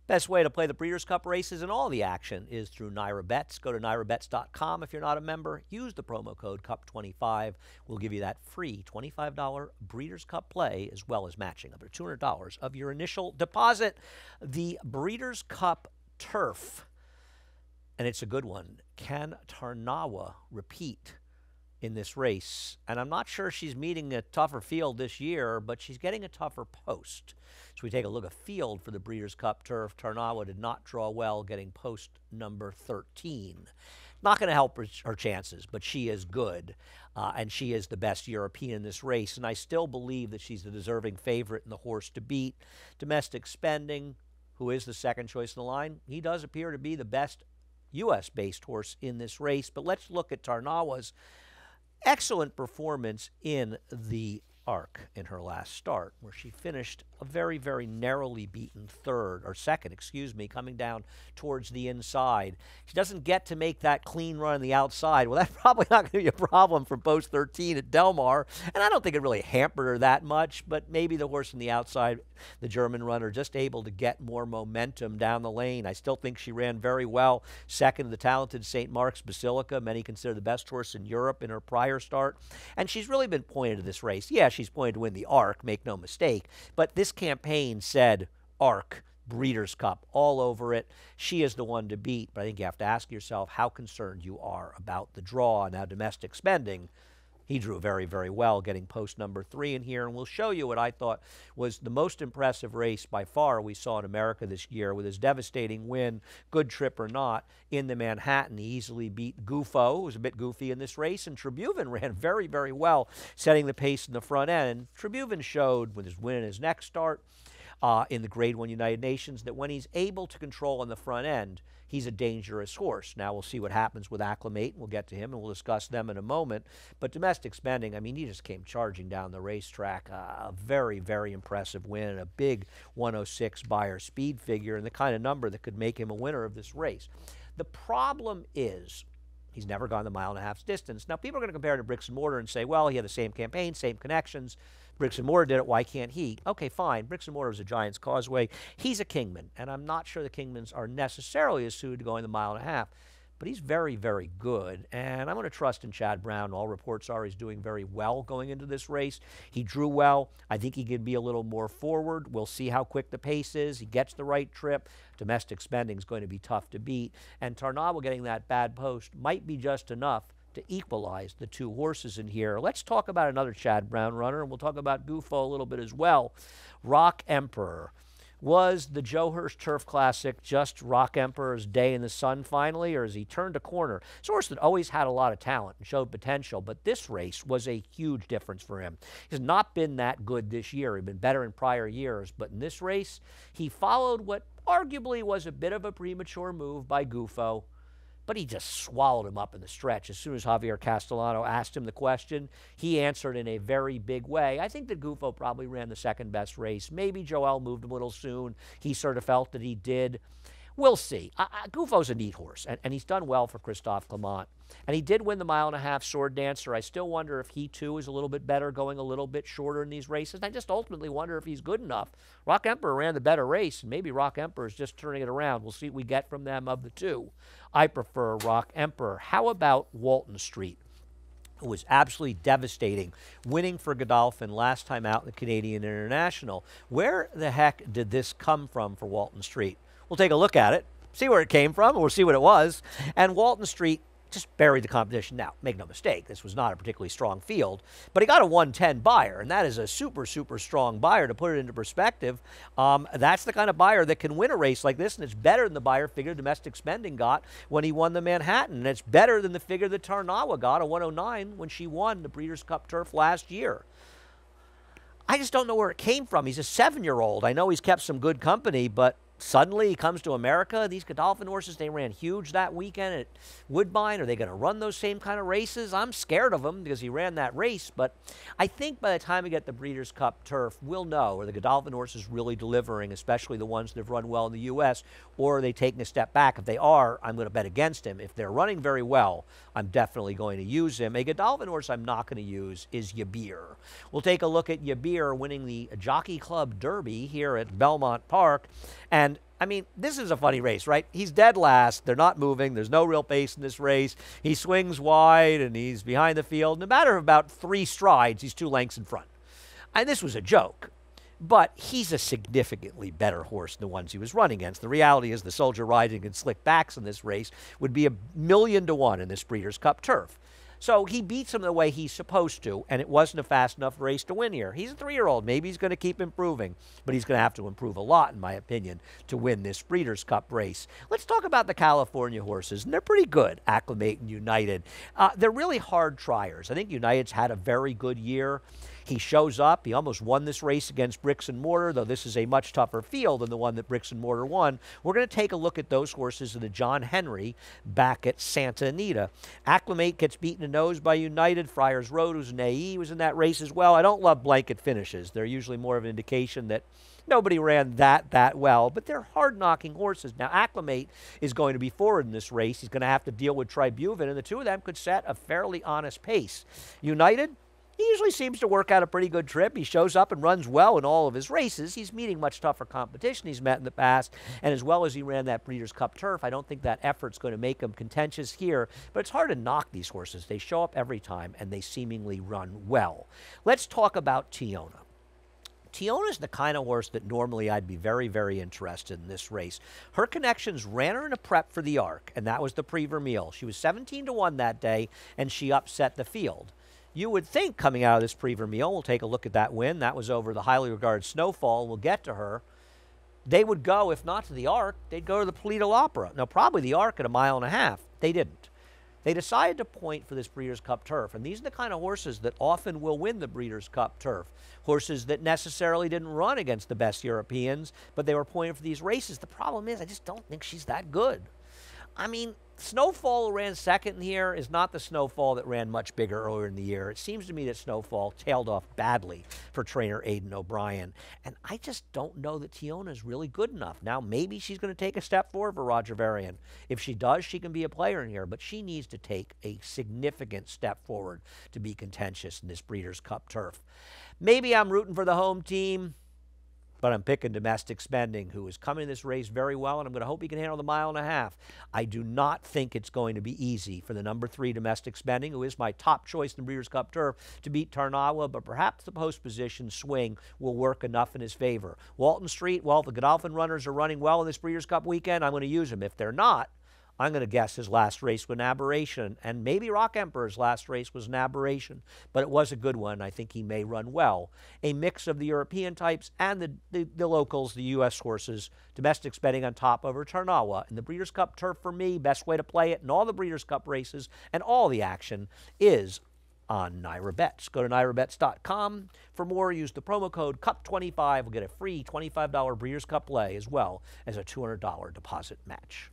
Best way to play the Breeders' Cup races and all the action is through NYRA Bets. Go to nyrabets.com if you're not a member. Use the promo code CUP25. We'll give you that free $25 Breeders' Cup play as well as matching up to $200 of your initial deposit. The Breeders' Cup turf, and it's a good one. Can Tarnawa repeat in this race? And I'm not sure she's meeting a tougher field this year, but she's getting a tougher post. So we take a look at field for the Breeders' Cup turf. Tarnawa did not draw well, getting post number 13. Not going to help her chances, but she is good, and she is the best European in this race, and I still believe that she's the deserving favorite and the horse to beat. Domestic Spending, who is the second choice in the line, he does appear to be the best U.S.-based horse in this race, but let's look at Tarnawa's excellent performance in the Arc in her last start, where she finished a very, very narrowly beaten second, coming down towards the inside. She doesn't get to make that clean run on the outside. Well, that's probably not going to be a problem for post 13 at Del Mar, and I don't think it really hampered her that much, but maybe the horse on the outside, the German runner, just able to get more momentum down the lane. I still think she ran very well. Second to the talented St. Mark's Basilica, many consider the best horse in Europe in her prior start, and she's really been pointed to this race. Yeah, she's pointed to win the Arc, make no mistake, but this campaign said Arc, Breeders' Cup, all over it. She is the one to beat, but I think you have to ask yourself how concerned you are about the draw. Now, Domestic Spending, he drew very, very well, getting post number 3 in here, and we'll show you what I thought was the most impressive race by far we saw in America this year with his devastating win, good trip or not, in the Manhattan. He easily beat Gufo, who was a bit goofy in this race, and Tribhuvan ran very, very well, setting the pace in the front end. And Tribhuvan showed with his win in his next start in the Grade 1 United Nations that when he's able to control on the front end, he's a dangerous horse. Now, we'll see what happens with Acclimate, and we'll get to him, and we'll discuss them in a moment. But Domestic Spending, I mean, he just came charging down the racetrack. A very, very impressive win, a big 106 Beyer speed figure, and the kind of number that could make him a winner of this race. The problem is he's never gone the mile-and-a-half distance. Now, people are going to compare it to Bricks and Mortar and say, well, he had the same campaign, same connections. Bricks and Mortar did it, why can't he? Okay, fine. Bricks and Mortar is a Giant's Causeway. He's a Kingman, and I'm not sure the Kingmans are necessarily as suited to going the mile-and-a-half, but he's very, very good, and I'm going to trust in Chad Brown. All reports are he's doing very well going into this race. He drew well. I think he can be a little more forward. We'll see how quick the pace is. He gets the right trip. Domestic Spending is going to be tough to beat, and Tarnawa getting that bad post might be just enough to equalize the two horses in here. Let's talk about another Chad Brown runner, and we'll talk about Gufo a little bit as well. Rock Emperor. Was the Joe Hurst Turf Classic just Rock Emperor's day in the sun finally, or has he turned a corner? It's a horse that always had a lot of talent and showed potential, but this race was a huge difference for him. He's not been that good this year. He'd been better in prior years, but in this race, he followed what arguably was a bit of a premature move by Gufo, but he just swallowed him up in the stretch. As soon as Javier Castellano asked him the question, he answered in a very big way. I think that Gufo probably ran the second best race. Maybe Joel moved a little soon. He sort of felt that he did. We'll see. Gufo's a neat horse, and he's done well for Christophe Clement. And he did win the mile-and-a-half Sword Dancer. I still wonder if he, too, is a little bit better, going a little bit shorter in these races. And I just ultimately wonder if he's good enough. Rock Emperor ran the better race, and maybe Rock Emperor is just turning it around. We'll see what we get from them of the two. I prefer Rock Emperor. How about Walton Street, who was absolutely devastating, winning for Godolphin last time out in the Canadian International? Where the heck did this come from for Walton Street? We'll take a look at it, see where it came from, or we'll see what it was. And Walton Street just buried the competition. Now, make no mistake, this was not a particularly strong field, but he got a 110 Beyer, and that is a super, super strong Beyer. To put it into perspective, that's the kind of Beyer that can win a race like this, and it's better than the Beyer figure Domestic Spending got when he won the Manhattan, and it's better than the figure that Tarnawa got, a 109, when she won the Breeders' Cup Turf last year. I just don't know where it came from. He's a 7-year-old. I know he's kept some good company, but suddenly he comes to America. These Godolphin horses, they ran huge that weekend at Woodbine. Are they going to run those same kind of races? I'm scared of him because he ran that race, but I think by the time we get the Breeders' Cup Turf, we'll know, are the Godolphin horses really delivering, especially the ones that have run well in the U.S., or are they taking a step back? If they are, I'm going to bet against him. If they're running very well, I'm definitely going to use him. A Godolphin horse I'm not going to use is Yabir. We'll take a look at Yabir winning the Jockey Club Derby here at Belmont Park, and I mean, this is a funny race, right? He's dead last. They're not moving. There's no real pace in this race. He swings wide, and he's behind the field. No matter about 3 strides, he's 2 lengths in front. And this was a joke. But he's a significantly better horse than the ones he was running against. The reality is the soldier riding in slick backs in this race would be 1,000,000 to 1 in this Breeders' Cup turf. So he beats him the way he's supposed to, and it wasn't a fast enough race to win here. He's a 3-year-old. Maybe he's going to keep improving, but he's going to have to improve a lot, in my opinion, to win this Breeders' Cup race. Let's talk about the California horses, and they're pretty good, Acclimate and United. They're really hard triers. I think United's had a very good year. He shows up. He almost won this race against Bricks and Mortar, though this is a much tougher field than the one that Bricks and Mortar won. We're going to take a look at those horses in the John Henry back at Santa Anita. Acclimate gets beaten in the nose by United. Friars Road, who's an AE, was in that race as well. I don't love blanket finishes. They're usually more of an indication that nobody ran that well, but they're hard-knocking horses. Now, Acclimate is going to be forward in this race. He's going to have to deal with Tribhuvan, and the two of them could set a fairly honest pace. United, he usually seems to work out a pretty good trip. He shows up and runs well in all of his races. He's meeting much tougher competition he's met in the past, and as well as he ran that Breeders' Cup turf, I don't think that effort's going to make him contentious here, but it's hard to knock these horses. They show up every time, and they seemingly run well. Let's talk about Tiona. Tiona's the kind of horse that normally I'd be very, very interested in this race. Her connections ran her in a prep for the Arc, and that was the Prix Vermeil. She was 17 to 1 that day, and she upset the field. You would think coming out of this Prix Vermeil, we'll take a look at that win. That was over the highly regarded Snowfall. We'll get to her. They would go, if not to the Arc, they'd go to the Palais de l'Opera. Now, probably the Arc at 1.5 miles. They didn't. They decided to point for this Breeders' Cup turf, and these are the kind of horses that often will win the Breeders' Cup turf. Horses that necessarily didn't run against the best Europeans, but they were pointing for these races. The problem is I just don't think she's that good. I mean, Snowfall, who ran second here, is not the Snowfall that ran much bigger earlier in the year. It seems to me that Snowfall tailed off badly for trainer Aidan O'Brien. And I just don't know that Tiona is really good enough. Now, maybe she's going to take a step forward for Roger Varian. If she does, she can be a player in here. But she needs to take a significant step forward to be contentious in this Breeders' Cup turf. Maybe I'm rooting for the home team, but I'm picking Domestic Spending, who is coming in this race very well, and I'm going to hope he can handle the 1.5 miles. I do not think it's going to be easy for the number 3 Domestic Spending, who is my top choice in the Breeders' Cup turf, to beat Tarnawa, but perhaps the post position swing will work enough in his favor. Walton Street, well, the Godolphin runners are running well in this Breeders' Cup weekend. I'm going to use them. If they're not, I'm going to guess his last race was an aberration, and maybe Rock Emperor's last race was an aberration, but it was a good one. I think he may run well. A mix of the European types and the locals, the U.S. horses, Domestic Spending on top over Tarnawa. And the Breeders' Cup turf, for me, best way to play it in all the Breeders' Cup races and all the action is on NYRA Bets. Go to nyrabets.com for more. Use the promo code CUP25. We'll get a free $25 Breeders' Cup play as well as a $200 deposit match.